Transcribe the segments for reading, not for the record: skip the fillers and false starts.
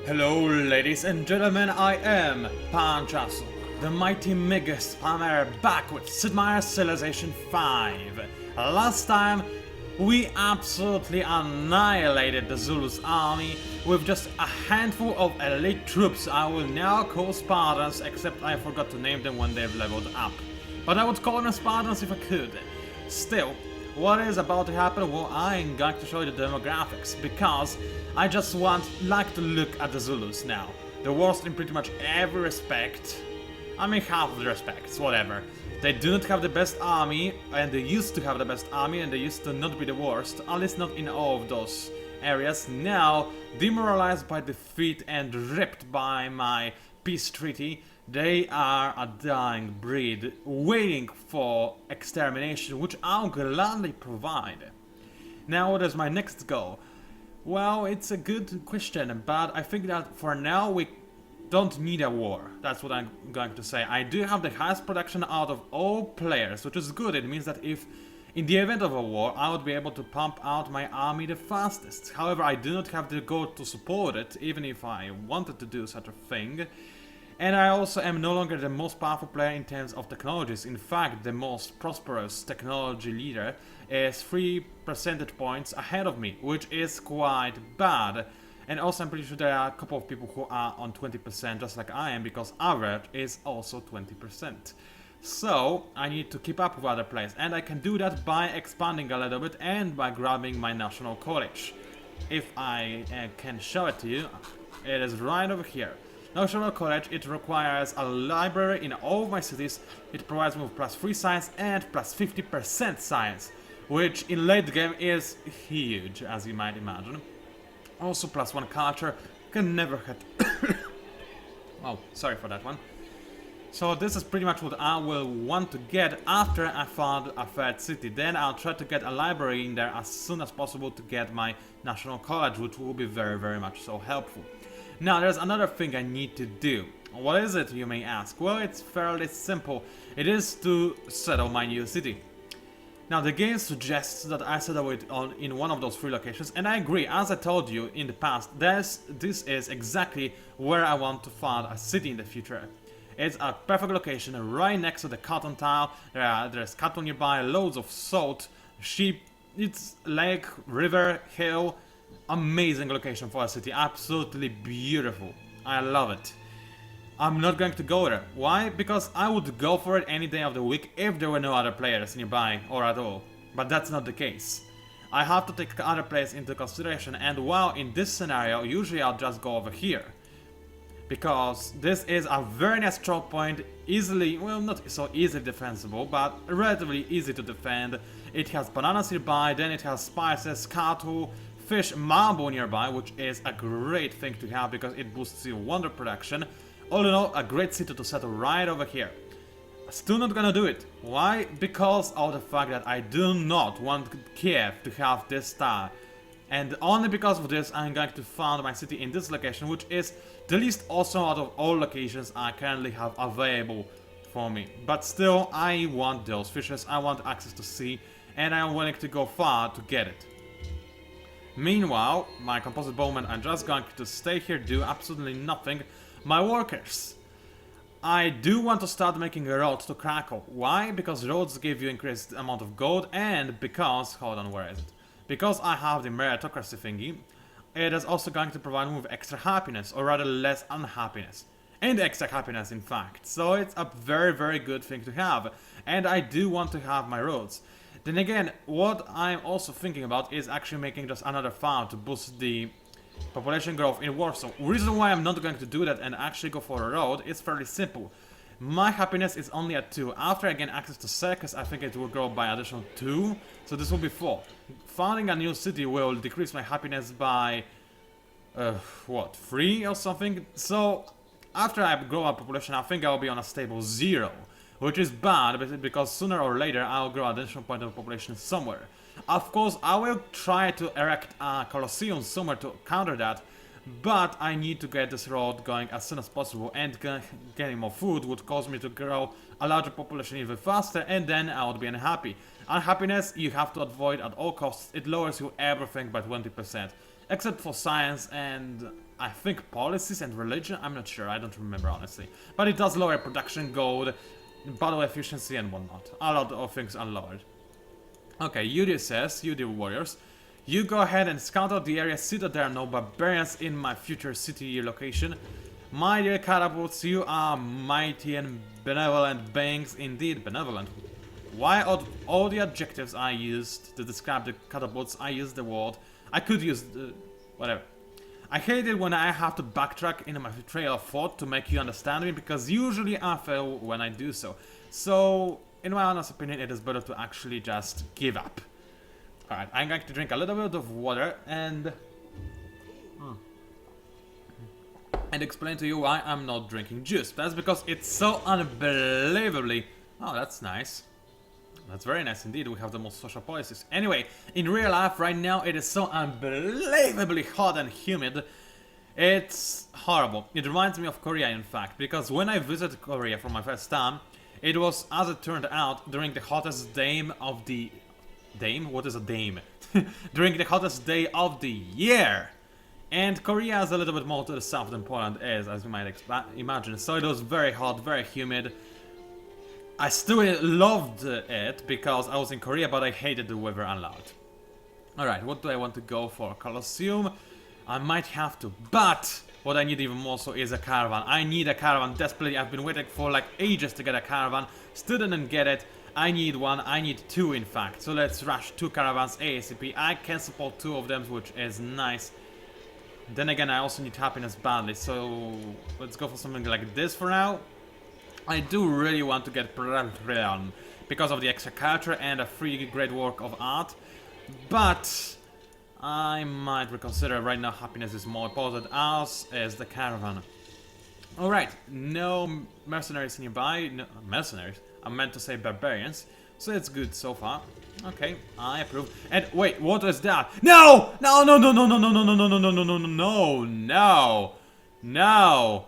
Hello ladies and gentlemen, I am PANCZASU, the mighty mega spammer back with Sid Meier's Civilization 5. Last time we absolutely annihilated the Zulu's army with just a handful of elite troops I will now call Spartans, except I forgot to name them when they've leveled up. But I would call them Spartans if I could. Still, what is about to happen? Well, I'm going to show you the demographics, because I just like to look at the Zulus now. The worst in pretty much every respect. I mean, half of the respects, whatever. They do not have the best army, and they used to have the best army, and they used to not be the worst, at least not in all of those areas. Now, demoralized by defeat and ripped by my peace treaty, they are a dying breed, waiting for extermination, which I'll gladly provide. Now, what is my next goal? Well, it's a good question, but I think that for now we don't need a war. That's what I'm going to say. I do have the highest production out of all players, which is good. It means that if, in the event of a war, I would be able to pump out my army the fastest. However, I do not have the goal to support it, even if I wanted to do such a thing. And I also am no longer the most powerful player in terms of technologies. In fact, the most prosperous technology leader is 3 percentage points ahead of me, which is quite bad. And also I'm pretty sure there are a couple of people who are on 20% just like I am, because average is also 20%. So I need to keep up with other players, and I can do that by expanding a little bit and by grabbing my national college. If I can show it to you, it is right over here. National College, it requires a library in all of my cities. It provides me with +3 science and +50% science, which in late game is huge, as you might imagine. Also +1 culture, can never hit. Oh, sorry for that one. So this is pretty much what I will want to get after I found a third city. Then I'll try to get a library in there as soon as possible to get my national college, which will be very much so helpful. Now, there's another thing I need to do. What is it, you may ask? Well, it's fairly simple. It is to settle my new city. Now, the game suggests that I settle it in one of those 3 locations, and I agree. As I told you in the past, this is exactly where I want to found a city in the future. It's a perfect location right next to the cotton tile. There's cattle nearby, loads of salt, sheep, it's lake, river, hill. Amazing location for a city, absolutely beautiful. I love it. I'm not going to go there. Why? Because I would go for it any day of the week if there were no other players nearby or at all. But that's not the case. I have to take other players into consideration, and while in this scenario, usually I'll just go over here. Because this is a very nice choke point, easily, well, not so easily defensible, but relatively easy to defend. It has bananas nearby, then it has spices, cattle, fish, marble nearby, which is a great thing to have because it boosts your wonder production. All in all, a great city to settle right over here. Still not gonna do it. Why? Because of the fact that I do not want Kiev to have this star. And only because of this, I'm going to found my city in this location, which is the least awesome out of all locations I currently have available for me. But still, I want those fishes, I want access to sea, and I'm willing to go far to get it. Meanwhile, my composite bowmen are just going to stay here, do absolutely nothing. My workers. I do want to start making a road to Krakow. Why? Because roads give you increased amount of gold, and because, hold on, where is it? Because I have the meritocracy thingy, it is also going to provide me with extra happiness, or rather less unhappiness. And extra happiness, in fact. So it's a very good thing to have. And I do want to have my roads. Then again, what I'm also thinking about is actually making just another farm to boost the population growth in Warsaw. Reason why I'm not going to do that and actually go for a road is fairly simple. My happiness is only at 2. After I gain access to circus, I think it will grow by additional 2. So this will be 4. Founding a new city will decrease my happiness by... what? 3 or something? So, after I grow a population, I think I'll be on a stable 0. Which is bad, because sooner or later I'll grow additional point of population somewhere. Of course, I will try to erect a Colosseum somewhere to counter that, but I need to get this road going as soon as possible, and getting more food would cause me to grow a larger population even faster, and then I would be unhappy. Unhappiness you have to avoid at all costs. It lowers you everything by 20%, except for science and I think, policies and religion. I'm not sure, I don't remember honestly. But it does lower production, gold, battle efficiency and whatnot. A lot of things are lowered. Okay, Yuri says, you dear warriors, you go ahead and scout out the area, see that there are no barbarians in my future city location. My dear catapults, you are mighty and benevolent beings, indeed benevolent. Why all the adjectives I used to describe the catapults, I used the word, I could use whatever. I hate it when I have to backtrack in my trail of thought to make you understand me, because usually I fail when I do so. So, in my honest opinion, it is better to actually just give up. Alright, I'm going to drink a little bit of water and explain to you why I'm not drinking juice. That's because it's so unbelievably... Oh, that's nice. That's very nice indeed. We have the most social policies. Anyway, in real life right now it is so unbelievably hot and humid. It's horrible. It reminds me of Korea in fact, because when I visited Korea for my first time, it was, as it turned out, during the hottest dame of the... Dame? What is a dame? During the hottest day of the year! And Korea is a little bit more to the south than Poland is, as you might imagine. So it was very hot, very humid. I still loved it because I was in Korea, but I hated the weather a lot. Alright, what do I want to go for? Colosseum? I might have to, but what I need even more so is a caravan. I need a caravan desperately. I've been waiting for like ages to get a caravan. Still didn't get it. I need one. I need two in fact. So let's rush 2 caravans ASAP. I can support 2 of them, which is nice. Then again, I also need happiness badly, so let's go for something like this for now. I do really want to get Patreon because of the extra culture and a free great work of art, but I might reconsider. Right now happiness is more important, as is the caravan. Alright, no mercenaries nearby. No, mercenaries? I meant to say barbarians, so it's good so far. Okay, I approve. And wait, what was that? No! No, no, no, no, no, no, no, no, no, no, no, no, no, no, no, no,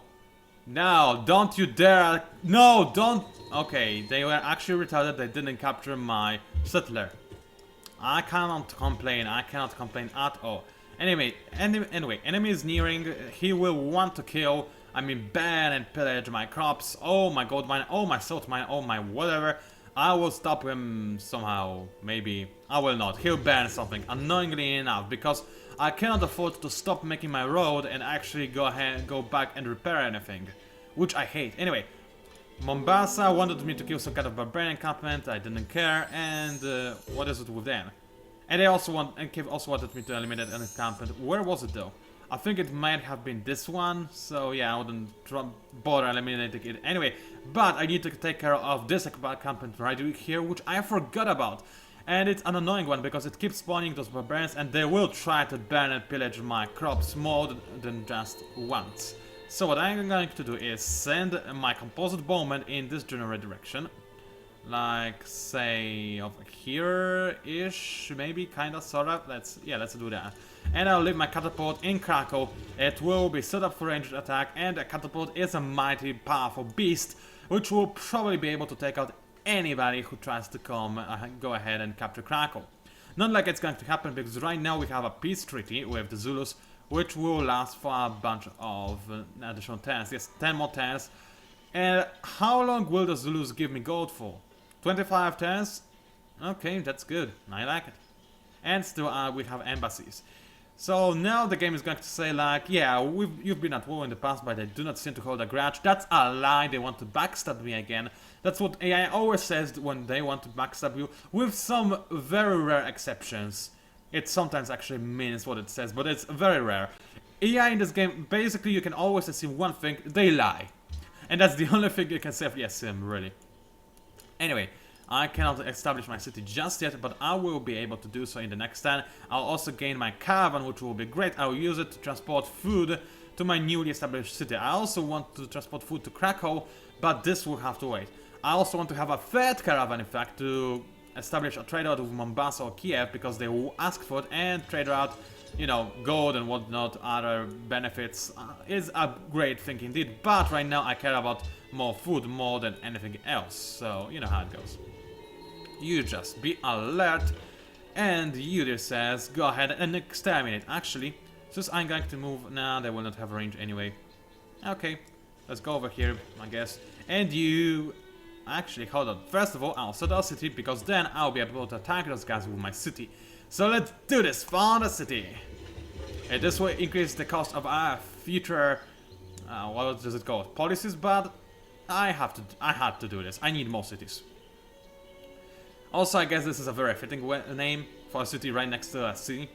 no, don't you dare. No, don't. Okay, they were actually retarded. They didn't capture my settler. I cannot complain. I cannot complain at all. Anyway, enemy is nearing. He will want to kill. I mean, ban and pillage my crops. Oh my gold mine. Oh my salt mine. Oh my whatever. I will stop him somehow. Maybe I will not. He'll ban something. Annoyingly enough, because I cannot afford to stop making my road and actually go back and repair anything, which I hate. Anyway, Mombasa wanted me to kill some kind of barbarian encampment. I didn't care. And what is it with them? And they also wanted me to eliminate an encampment. Where was it though? I think it might have been this one, so yeah, I wouldn't bother eliminating it anyway. But I need to take care of this encampment right here, which I forgot about. And it's an annoying one because it keeps spawning those barbarians and they will try to burn and pillage my crops more than just once. So what I'm going to do is send my composite bowman in this general direction. Like, say, over here-ish, maybe, kinda, sorta. Let's do that. And I'll leave my catapult in Krakow. It will be set up for ranged attack, and a catapult is a mighty powerful beast, which will probably be able to take out anybody who tries to go ahead and capture Krakow. Not like it's going to happen, because right now we have a peace treaty with the Zulus, which will last for a bunch of additional turns. Yes, 10 more turns. And how long will the Zulus give me gold for? 25 turns? Okay, that's good. I like it. And still we have embassies. So now the game is going to say like, yeah, you've been at war in the past, but they do not seem to hold a grudge. That's a lie. They want to backstab me again. That's what AI always says when they want to backstab you, with some very rare exceptions. It sometimes actually means what it says, but it's very rare. AI in this game, basically you can always assume one thing: they lie. And that's the only thing you can say. Yes, really. Anyway, I cannot establish my city just yet, but I will be able to do so in the next turn. I'll also gain my caravan, which will be great. I'll use it to transport food to my newly established city. I also want to transport food to Krakow, but this will have to wait. I also want to have a third caravan, in fact, to establish a trade route with Mombasa or Kiev, because they will ask for it, and trade route, you know, gold and whatnot, other benefits, is a great thing indeed. But right now I care about more food more than anything else, so you know how it goes. You just be alert, and Yuri says, go ahead and exterminate. Actually, Since I'm going to move... Nah, they will not have range anyway. Okay, let's go over here, I guess. And you... Actually, hold on. First of all, I'll set our city, because then I'll be able to attack those guys with my city. So let's do this! Found a city! And this will increase the cost of our future... what does it call? Policies, but... I had to do this. I need more cities. Also, I guess this is a very fitting name for a city right next to a sea.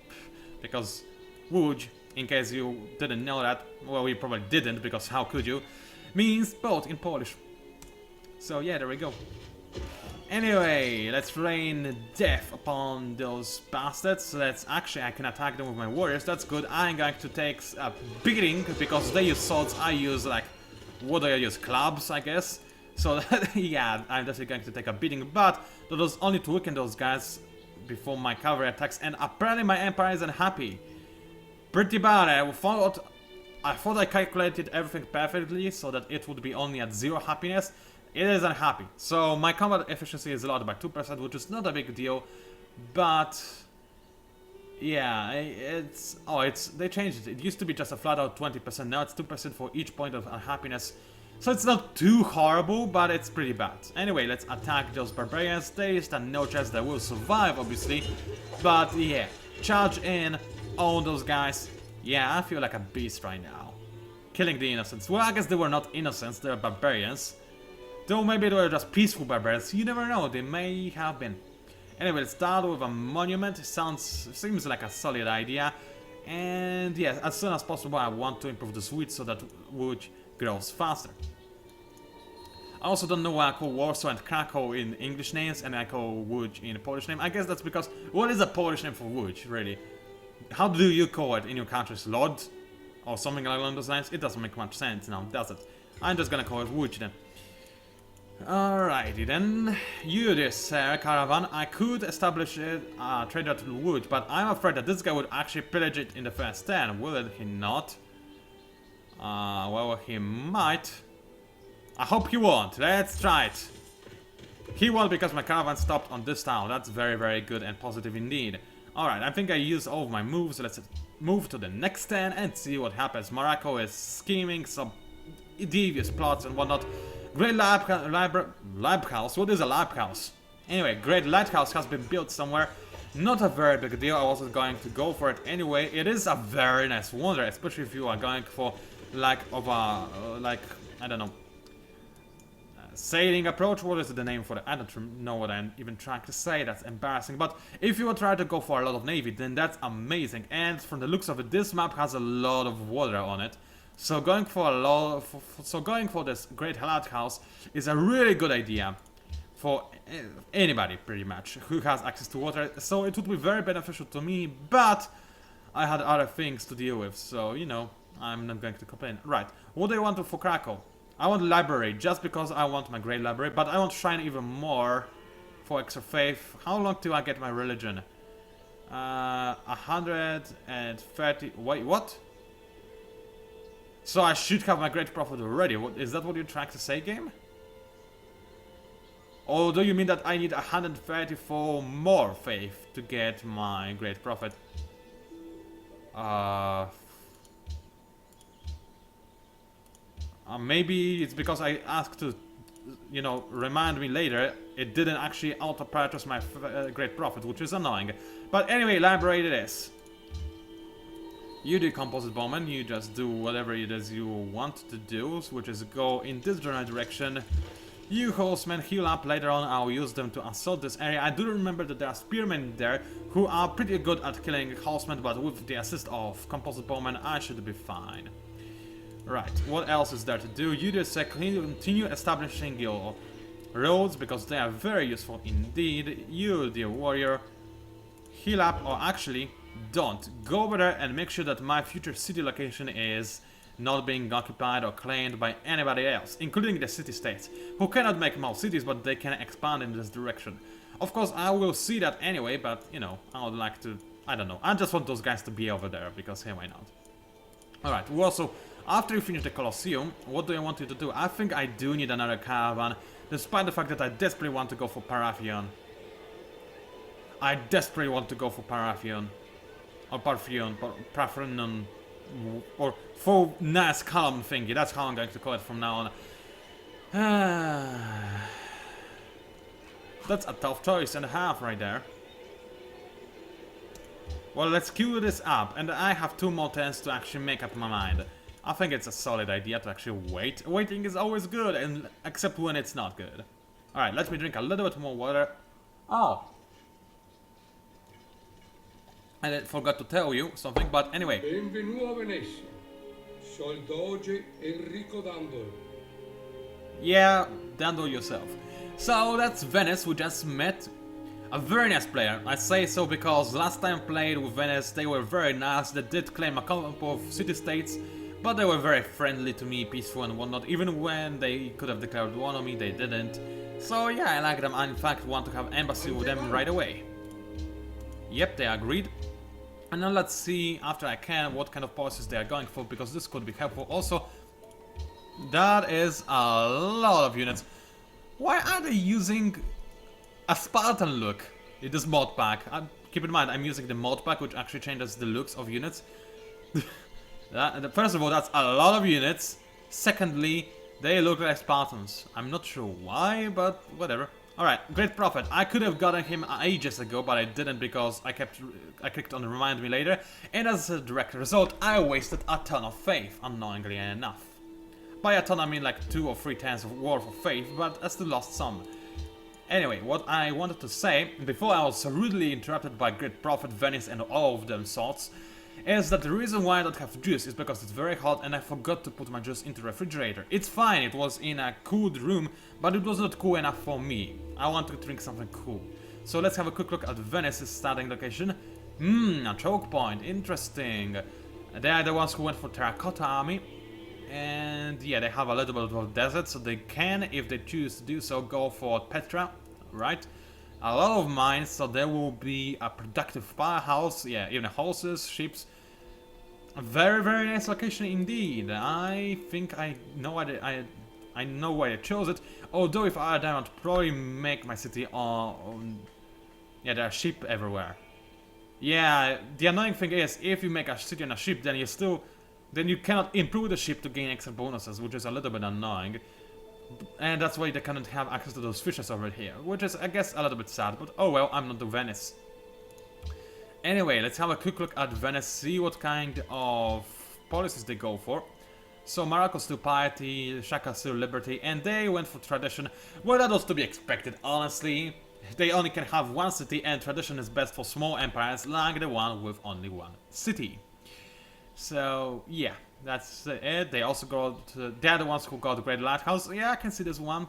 Because Łódź, in case you didn't know that, well, you probably didn't, because how could you, means boat in Polish. So yeah, there we go. Anyway, let's rain death upon those bastards. Let's actually, I can attack them with my warriors. That's good. I'm going to take a beating, because they use swords, I use like, what do I use? Clubs, I guess. So yeah, I'm definitely going to take a beating, but that was only to weaken those guys before my cavalry attacks, and apparently my empire isn't happy. Pretty bad. I thought I calculated everything perfectly so that it would be only at 0 happiness. It isn't happy. So my combat efficiency is lowered by 2%, which is not a big deal, but yeah, they changed it. It used to be just a flat out 20%. Now it's 2% for each point of unhappiness. So it's not too horrible, but it's pretty bad. Anyway, let's attack those barbarians. There is no chance they will survive, obviously. But yeah, charge in, own those guys. Yeah, I feel like a beast right now. Killing the innocents. Well, I guess they were not innocents, they were barbarians. Though maybe they were just peaceful barbarians. You never know, they may have been. Anyway, let's start with a monument. Seems like a solid idea. And yeah, as soon as possible I want to improve the Swede so that Łódź grows faster. I also don't know why I call Warsaw and Krakow in English names and I call Łódź in Polish name. I guess that's because, what is a Polish name for Łódź, really? How do you call it in your countries? Lod? Or something along those lines? It doesn't make much sense now, does it? I'm just gonna call it Łódź then. Alrighty then, you this caravan, I could establish a trade route to Łódź, but I'm afraid that this guy would actually pillage it in the first turn, will he not? Well, he might. I hope he won't. Let's try it. He won't because my caravan stopped on this town. That's very, very good and positive indeed. Alright, I think I used all of my moves. Let's move to the next turn and see what happens. Morocco is scheming some devious plots and whatnot. Great lighthouse. What is a lighthouse? Anyway, great lighthouse has been built somewhere. Not a very big deal. I wasn't going to go for it anyway. It is a very nice wonder, especially if you are going for like I don't know, sailing approach. What is the name for it? I don't know what I'm even trying to say. That's embarrassing. But if you would try to go for a lot of navy, then that's amazing. And from the looks of it, this map has a lot of water on it. So going for this great lighthouse is a really good idea for anybody pretty much who has access to water. So it would be very beneficial to me, but I had other things to deal with, so you know, I'm not going to complain. Right, what do I want for Krakow? I want library just because I want my great library, but I want shrine even more for extra faith. How long till I get my religion? 130. Wait, what? So I should have my great prophet already. Is that what you're trying to say, game? Or do you mean that I need 134 more faith to get my great prophet? Maybe it's because I asked to, you know, remind me later. It didn't actually auto-purchase my great prophet, which is annoying. But anyway, library it is. You do composite bowman, you just do whatever it is you want to do, which is go in this general direction. You horsemen heal up, later on I'll use them to assault this area. I do remember that there are spearmen there who are pretty good at killing horsemen, but with the assist of composite bowman I should be fine. Right, what else is there to do? You just continue establishing your roads because they are very useful indeed. You, dear warrior, heal up, or actually don't. Go over there and make sure that my future city location is not being occupied or claimed by anybody else, including the city-states, who cannot make more cities, but they can expand in this direction. Of course, I will see that anyway, but, you know, I would like to, I don't know, I just want those guys to be over there, because hey, why not? Alright, we also, after you finish the Colosseum, what do I want you to do? I think I do need another caravan, despite the fact that I desperately want to go for Parathion. I desperately want to go for Parathion. or Parthenon, or full nice column thingy. That's how I'm going to call it from now on. That's a tough choice and a half right there. Well, let's queue this up, and I have 2 more turns to actually make up my mind. I think it's a solid idea to actually wait. Waiting is always good, and except when it's not good. Alright, let me drink a little bit more water. Oh! And I forgot to tell you something, but anyway. Benvenuto a Venezia. Sol Doge Enrico Dandolo. Yeah, handle yourself. So that's Venice, we just met. A very nice player. I say so because last time I played with Venice, they were very nice. They did claim a couple of city-states, but they were very friendly to me, peaceful and whatnot. Even when they could have declared war on me, they didn't. So yeah, I like them. I in fact want to have embassy with them right away. Yep, they agreed. And now let's see, after I can, what kind of policies they are going for, because this could be helpful. Also, that is a lot of units. Why are they using a Spartan look in this mod pack? Keep in mind, I'm using the mod pack, which actually changes the looks of units. First of all, that's a lot of units. Secondly, they look like Spartans. I'm not sure why, but whatever. Alright, Great Prophet. I could have gotten him ages ago, but I didn't because I clicked on Remind Me Later, and as a direct result, I wasted a ton of faith, unknowingly enough. By a ton, I mean like 2 or 3 turns of worth of faith, but I still lost some. Anyway, what I wanted to say, before I was rudely interrupted by Great Prophet, Venice and all of them sorts, is that the reason why I don't have juice is because it's very hot and I forgot to put my juice into the refrigerator. It's fine, it was in a cooled room, but it was not cool enough for me. I want to drink something cool. So let's have a quick look at Venice's starting location. A choke point, interesting. They are the ones who went for Terracotta Army. And yeah, they have a little bit of desert, so they can, if they choose to do so, go for Petra, right? A lot of mines, so there will be a productive powerhouse. Yeah, even horses, ships. A very, very nice location indeed. I think I know why I know why I chose it. Although if I had, I would probably make my city on. Yeah, there are sheep everywhere. Yeah, the annoying thing is, if you make a city on a ship, then you cannot improve the ship to gain extra bonuses, which is a little bit annoying. And that's why they cannot have access to those fishes over here, which is, I guess, a little bit sad, but oh well, I'm not to Venice. Anyway, let's have a quick look at Venice, see what kind of policies they go for. So Morocco still piety, Shaka still liberty, and they went for tradition. Well, that was to be expected, honestly. They only can have one city, and tradition is best for small empires like the one with only one city. So yeah, that's it. They also got, they're the ones who got the Great Lighthouse. Yeah, I can see this one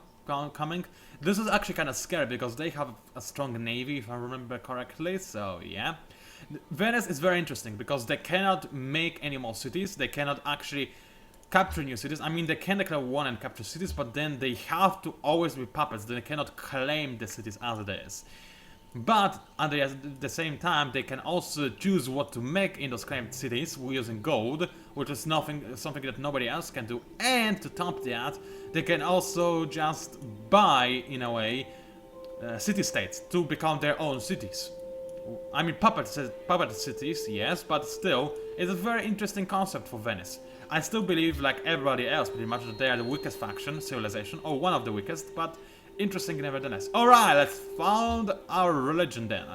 coming. This is actually kind of scary because they have a strong navy, if I remember correctly. So yeah, Venice is very interesting because they cannot make any more cities. They cannot actually capture new cities. I mean, they can declare war and capture cities, but then they have to always be puppets. They cannot claim the cities as it is. But at the same time, they can also choose what to make in those claimed cities using gold, which is something that nobody else can do. And to top that, they can also just buy, in a way, city-states to become their own cities. I mean, puppet cities, yes, but still, it's a very interesting concept for Venice. I still believe, like everybody else, pretty much, that they are the weakest faction, civilization, or one of the weakest, but interesting nevertheless. Alright, let's found our religion then.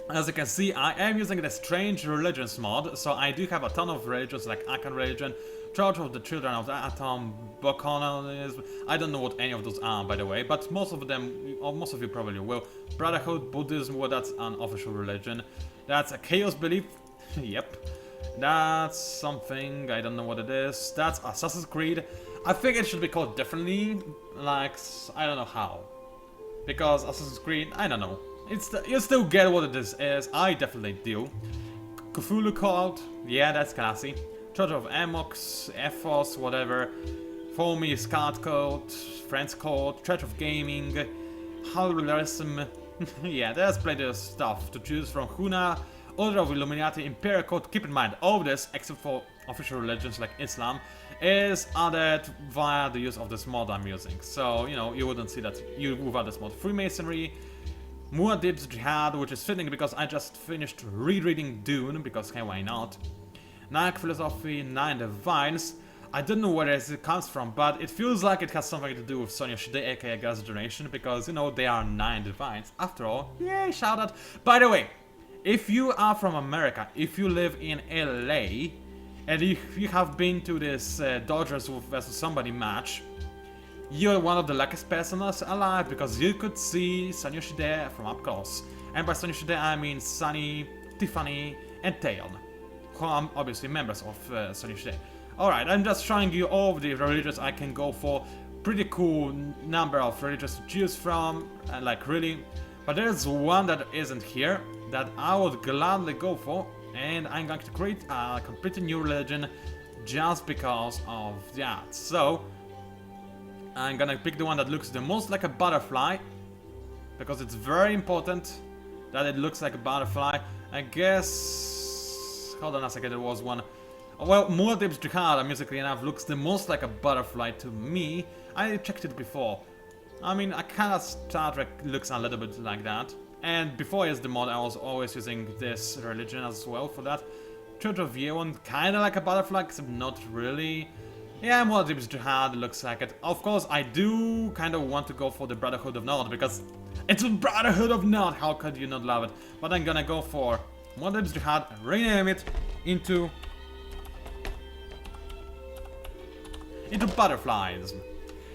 As you can see, I am using the Strange Religions mod, so I do have a ton of religions like Akan religion, Church of the Children of the Atom, Bokononism. I don't know what any of those are, by the way, but most of them, or most of you probably will. Brotherhood, Buddhism, well, that's an official religion. That's a Chaos belief. Yep. That's something, I don't know what it is. That's Assassin's Creed. I think it should be called differently, like, I don't know how. Because Assassin's Creed, I don't know. You still get what it is, I definitely do. Cthulhu cult, yeah, that's classy. Church of Amox, Ethos, whatever. For me, Scat cult, Friends cult, Church of Gaming, Hallulism. Yeah, there's plenty of stuff to choose from. Huna, Order of Illuminati, Imperial Code. Keep in mind, all this, except for official religions like Islam, is added via the use of this mod I'm using. So, you know, you wouldn't see that without this mod. Freemasonry, Muad'Dib's Jihad, which is fitting because I just finished rereading Dune, because hey, why not? 9 Philosophy, 9 Divines. I don't know where it comes from, but it feels like it has something to do with Sonya Shide, aka Girls' Generation, because, you know, they are 9 Divines. After all, yay, shout out. By the way, if you are from America, if you live in LA, and if you have been to this Dodgers vs somebody match, you're one of the luckiest persons alive, because you could see Sonya Shide from up close. And by Sonya Shide I mean Sunny, Tiffany, and Taeyeon, who are obviously members of Sonya Shide. Alright, I'm just showing you all of the religions I can go for. Pretty cool number of religions to choose from, like really. But there's one that isn't here, that I would gladly go for, and I'm going to create a completely new religion just because of that. So, I'm gonna pick the one that looks the most like a butterfly, because it's very important that it looks like a butterfly. I guess... hold on a second, there was one. Well, Muad'Dib's Jihad, musically enough, looks the most like a butterfly to me. I checked it before. I mean, a kind of Star Trek looks a little bit like that. And before I used the mod, I was always using this religion as well for that. Church of Yeon, kind of like a butterfly, except not really. Yeah, Muad'Dib's Jihad looks like it. Of course, I do kind of want to go for the Brotherhood of Nod, because it's a Brotherhood of Nod, how could you not love it? But I'm gonna go for Muad'Dib's Jihad, rename it into butterflies.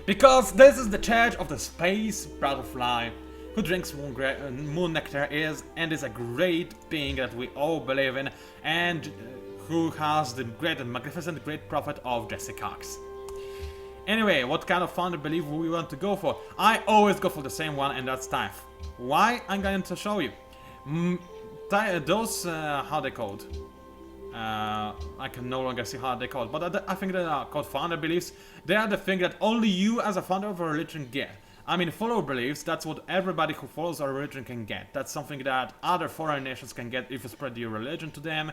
Because this is the Church of the Space Butterfly, who drinks moon nectar and is a great being that we all believe in, and who has the great and magnificent great prophet of Jesse Cox. Anyway, what kind of founder belief we want to go for? I always go for the same one, and that's Taif. Why? I'm going to show you. Those, how they called? I can no longer see how they called, but I think they are called founder beliefs. They are the thing that only you as a founder of a religion get. I mean, follower beliefs, that's what everybody who follows a religion can get. That's something that other foreign nations can get if you spread your religion to them,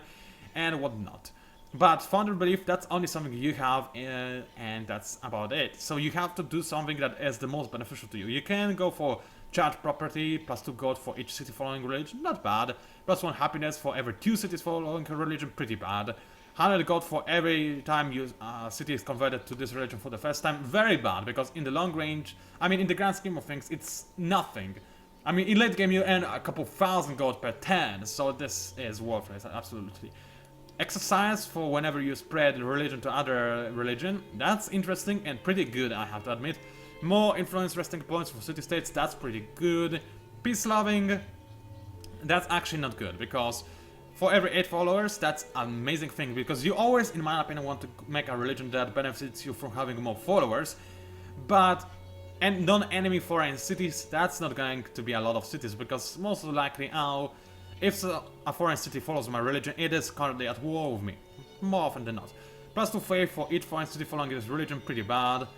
and whatnot. But founder belief, that's only something you have, and that's about it. So you have to do something that is the most beneficial to you. You can go for charge property, +2 gold for each city following religion, not bad. +1 happiness for every 2 cities following a religion, pretty bad. 100 gold for every time your city is converted to this religion for the first time, very bad, because in the long range, I mean in the grand scheme of things, it's nothing. I mean in late game you earn a couple thousand gold per turn, so this is worthless, absolutely. Exercise for whenever you spread religion to other religion, that's interesting and pretty good, I have to admit. More influence resting points for city-states, that's pretty good. Peace loving, that's actually not good, because for every 8 followers, that's an amazing thing, because you always, in my opinion, want to make a religion that benefits you from having more followers, but, and non-enemy foreign cities, that's not going to be a lot of cities, because most likely now, if a foreign city follows my religion, it is currently at war with me, more often than not. +2 faith for each foreign city following this religion, pretty bad.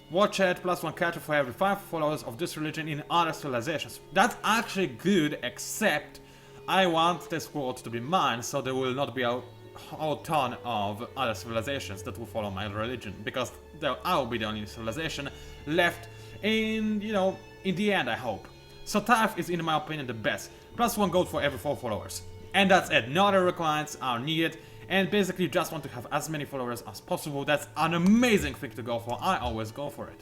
Watch it, +1 culture for every 5 followers of this religion in other civilizations. That's actually good, except I want this world to be mine, so there will not be a whole ton of other civilizations that will follow my religion, because I will be the only civilization left in, you know, in the end, I hope. So Taif is, in my opinion, the best. +1 gold for every 4 followers. And that's it, no other requirements are needed. And basically you just want to have as many followers as possible. That's an amazing thing to go for, I always go for it.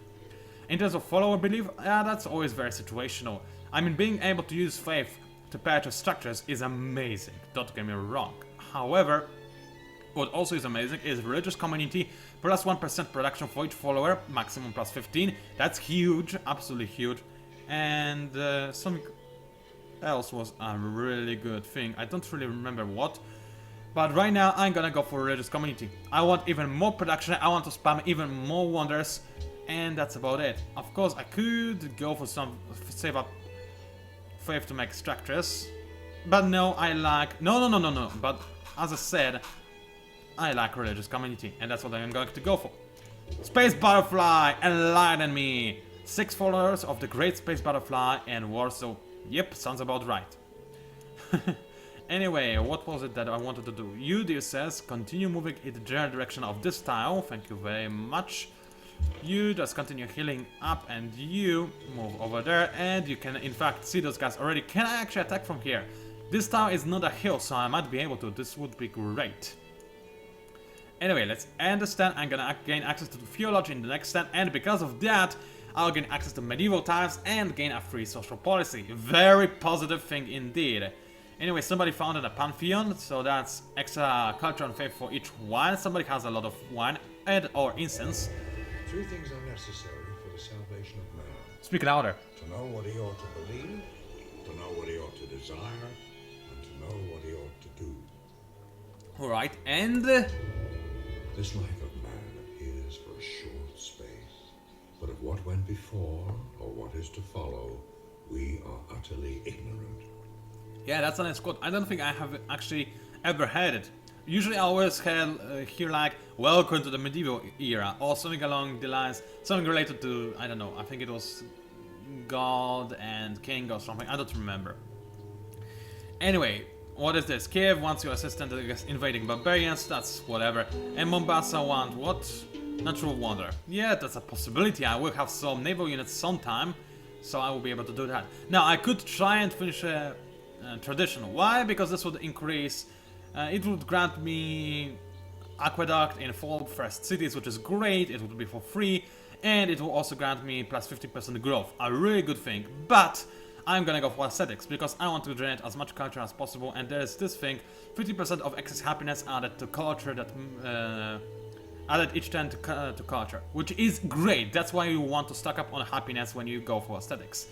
In terms of follower belief, that's always very situational. I mean, being able to use faith to purchase structures is amazing, don't get me wrong. However, what also is amazing is religious community, +1% production for each follower, maximum +15. That's huge, absolutely huge. And something else was a really good thing, I don't really remember what. But right now, I'm gonna go for religious community. I want even more production, I want to spam even more wonders, and that's about it. Of course, I could go for some save up faith to make structures, but no, I like... No, but as I said, I like religious community, and that's what I'm going to go for. Space Butterfly, enlighten me! 6 followers of the Great Space Butterfly and Warsaw. Yep, sounds about right. Anyway, what was it that I wanted to do? Udir says, continue moving in the general direction of this style. Thank you very much. You just continue healing up, and you move over there, and you can in fact see those guys already. Can I actually attack from here? This tower is not a hill, so I might be able to. This would be great. Anyway, let's end the stand. I'm gonna gain access to the theology in the next stand, and because of that, I'll gain access to medieval times and gain a free social policy. Very positive thing indeed. Anyway, somebody founded a pantheon, so that's extra culture and faith for each wine. Somebody has a lot of wine and or incense. 3 things are necessary for the salvation of man. Speak louder. To know what he ought to believe, to know what he ought to desire, and to know what he ought to do. Alright, and... This life of man appears for a short space, but of what went before, or what is to follow, we are utterly ignorant. Yeah, that's a nice quote. I don't think I have actually ever heard it. Usually I always hear like, welcome to the medieval era, or something along the lines, something related to, I don't know, I think it was God and King or something, I don't remember. Anyway, what is this? Kiev wants your assistance against invading barbarians, that's whatever. And Mombasa want what? Natural wonder. Yeah, that's a possibility. I will have some naval units sometime, so I will be able to do that. Now, I could try and finish a tradition. Why? Because this would increase, it would grant me aqueduct in 4 first cities, which is great. It would be for free, and it will also grant me plus 50% growth. A really good thing, but I'm gonna go for aesthetics because I want to generate as much culture as possible, and there's this thing, 50% of excess happiness added to culture that added each turn to culture, which is great. That's why you want to stock up on happiness when you go for aesthetics.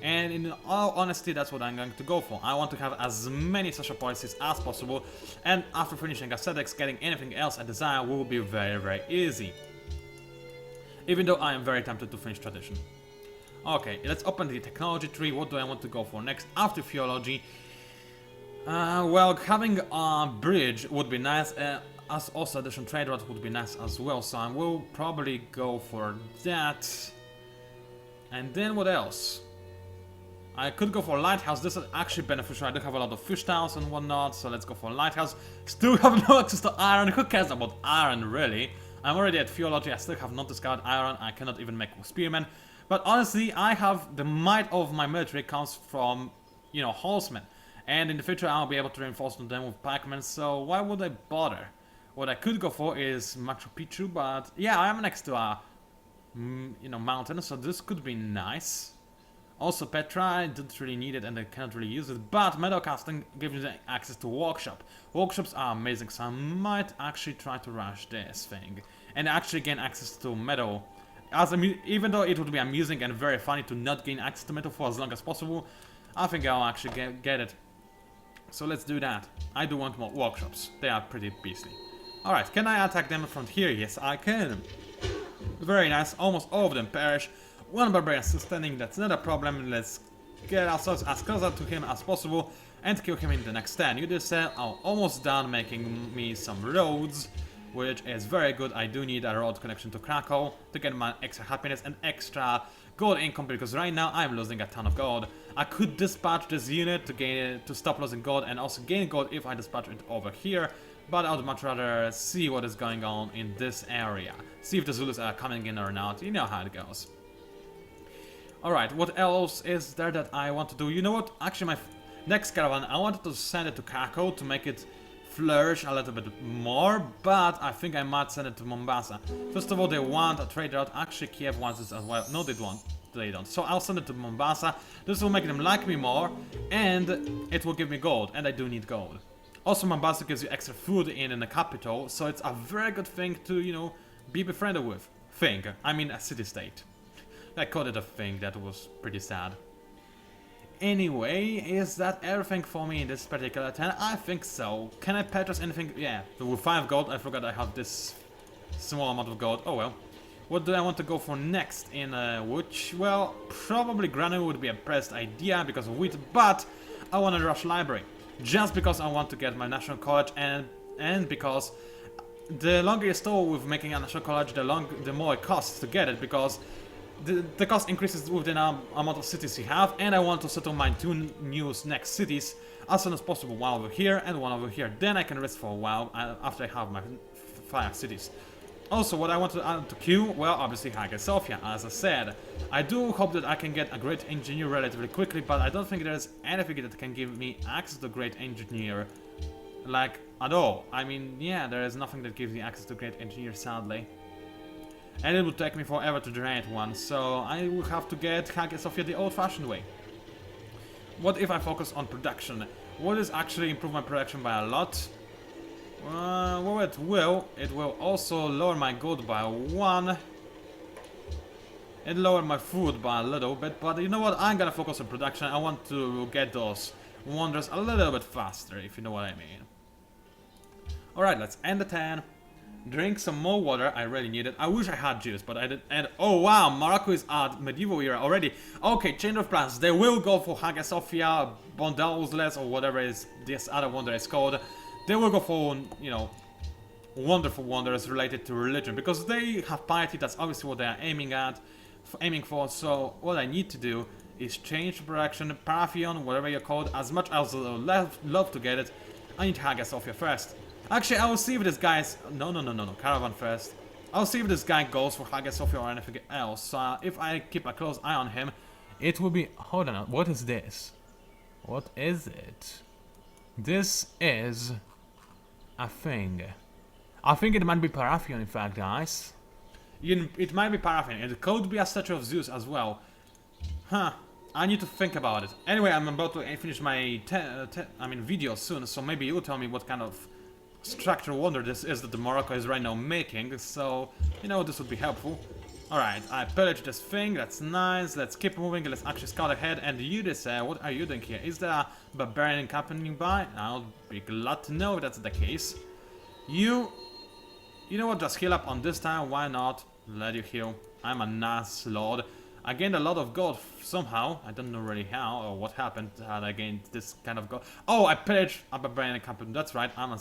And in all honesty, that's what I'm going to go for. I want to have as many social policies as possible, and after finishing aesthetics, getting anything else I desire will be very, very easy. Even though I am very tempted to finish tradition. Okay, let's open the technology tree. What do I want to go for next after theology? Well, having a bridge would be nice, as also additional trade route would be nice as well, so I will probably go for that. And then what else? I could go for lighthouse. This is actually beneficial. I do have a lot of fish towns and whatnot, so let's go for lighthouse. Still have no access to iron. Who cares about iron, really? I'm already at theology. I still have not discovered iron. I cannot even make spearmen. But honestly, I have the might of my military comes from, you know, horsemen. And in the future, I'll be able to reinforce them with pikemen, so why would I bother? What I could go for is Machu Picchu, but yeah, I'm next to a, you know, mountain, so this could be nice. Also, Petra, I didn't really need it and I cannot really use it, but metal casting gives me access to workshop. Workshops are amazing, so I might actually try to rush this thing and actually gain access to metal. Even though it would be amusing and very funny to not gain access to metal for as long as possible, I think I'll actually get it. So let's do that. I do want more workshops. They are pretty beastly. Alright, can I attack them from here? Yes, I can. Very nice. Almost all of them perish. One barbarian still standing, that's not a problem. Let's get ourselves as closer to him as possible and kill him in the next turn. You just said, oh, almost done making me some roads, which is very good. I do need a road connection to Krakow to get my extra happiness and extra gold income, because right now I'm losing a ton of gold. I could dispatch this unit to stop losing gold and also gain gold if I dispatch it over here, but I would much rather see what is going on in this area. See if the Zulus are coming in or not. You know how it goes. Alright, what else is there that I want to do? You know what? Actually, my next caravan, I wanted to send it to Krakow to make it flourish a little bit more, but I think I might send it to Mombasa. First of all, they want a trade route. Actually, Kiev wants this as well. No, they don't. So I'll send it to Mombasa. This will make them like me more, and it will give me gold, and I do need gold. Also, Mombasa gives you extra food in the capital, so it's a very good thing to, you know, be befriended with. I mean a city-state. I called it a thing. That was pretty sad. Anyway, is that everything for me in this particular turn? I think so. Can I purchase anything? Yeah, with 5 gold. I forgot I have this small amount of gold. Oh well. What do I want to go for next in which? Well, probably granite would be a best idea because of wheat, but I want to rush library. Just because I want to get my national college and because the longer you stall with making a national college, the more it costs to get it, because the cost increases with the amount of cities you have, and I want to settle my 2 new next cities as soon as possible, one over here and one over here. Then I can rest for a while after I have my 5 cities. Also, what I want to add to queue, well, obviously Hagia Sophia, as I said. I do hope that I can get a great engineer relatively quickly, but I don't think there's anything that can give me access to great engineer, like, at all. I mean, yeah, there is nothing that gives me access to great engineer, sadly. And it would take me forever to generate one, so I will have to get Hagia Sophia the old-fashioned way. What if I focus on production? Will this actually improve my production by a lot? Well, it will. It will also lower my gold by 1. And lower my food by a little bit, but you know what? I'm gonna focus on production. I want to get those wonders a little bit faster, if you know what I mean. Alright, let's end the 10. Drink some more water, I really need it. I wish I had juice, but I didn't. And oh wow, Morocco is at medieval era already. Okay, change of plans. They will go for Hagia Sophia, Bondalsles, or whatever is this other wonder is called. They will go for, you know, wonderful wonders related to religion, because they have piety. That's obviously what they are aiming for. So what I need to do is change the production, Parathion, whatever you're called. As much as I would love to get it, I need Hagia Sophia first. Actually, I will see if this guy's... No, Caravan first. I'll see if this guy goes for Hagia Sophia or anything else. If I keep a close eye on him, it will be... Hold on, what is this? What is it? This is... a thing. I think it might be Parathion, in fact, guys. It might be Parathion. It could be a statue of Zeus as well. Huh. I need to think about it. Anyway, I'm about to finish my video soon, so maybe you'll tell me what kind of structural wonder this is that the Morocco is right now making, so, you know, this would be helpful. Alright, I pillaged this thing, that's nice, let's keep moving, let's actually scout ahead, and you just what are you doing here? Is there a barbarian encamping by? I'll be glad to know if that's the case. You know what, just heal up on this time, why not? Let you heal. I'm a nice lord. I gained a lot of gold somehow, I don't know really how, or what happened that I gained this kind of gold. Oh, I pillaged a barbarian encampment, that's right, I'm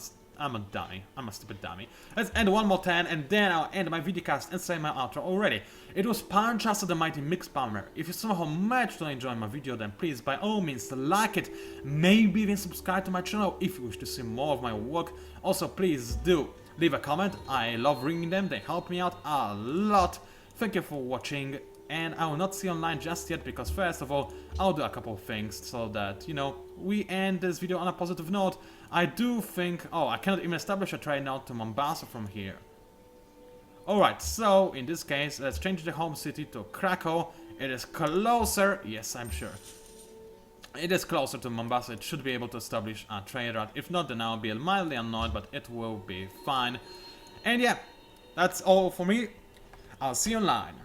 a dummy. I'm a stupid dummy. Let's end one more 10 and then I'll end my videocast and say my outro already. It was PANCZASU, the mighty mix spammer. If you somehow managed to enjoy my video, then please by all means like it. Maybe even subscribe to my channel if you wish to see more of my work. Also please do leave a comment. I love reading them. They help me out a lot. Thank you for watching. And I will not see you online just yet because first of all, I'll do a couple of things so that, you know, we end this video on a positive note. I do think... Oh, I cannot even establish a trade now to Mombasa from here. Alright, so in this case, let's change the home city to Krakow. It is closer. Yes, I'm sure. It is closer to Mombasa. It should be able to establish a trade route. If not, then I'll be mildly annoyed, but it will be fine. And yeah, that's all for me. I'll see you online.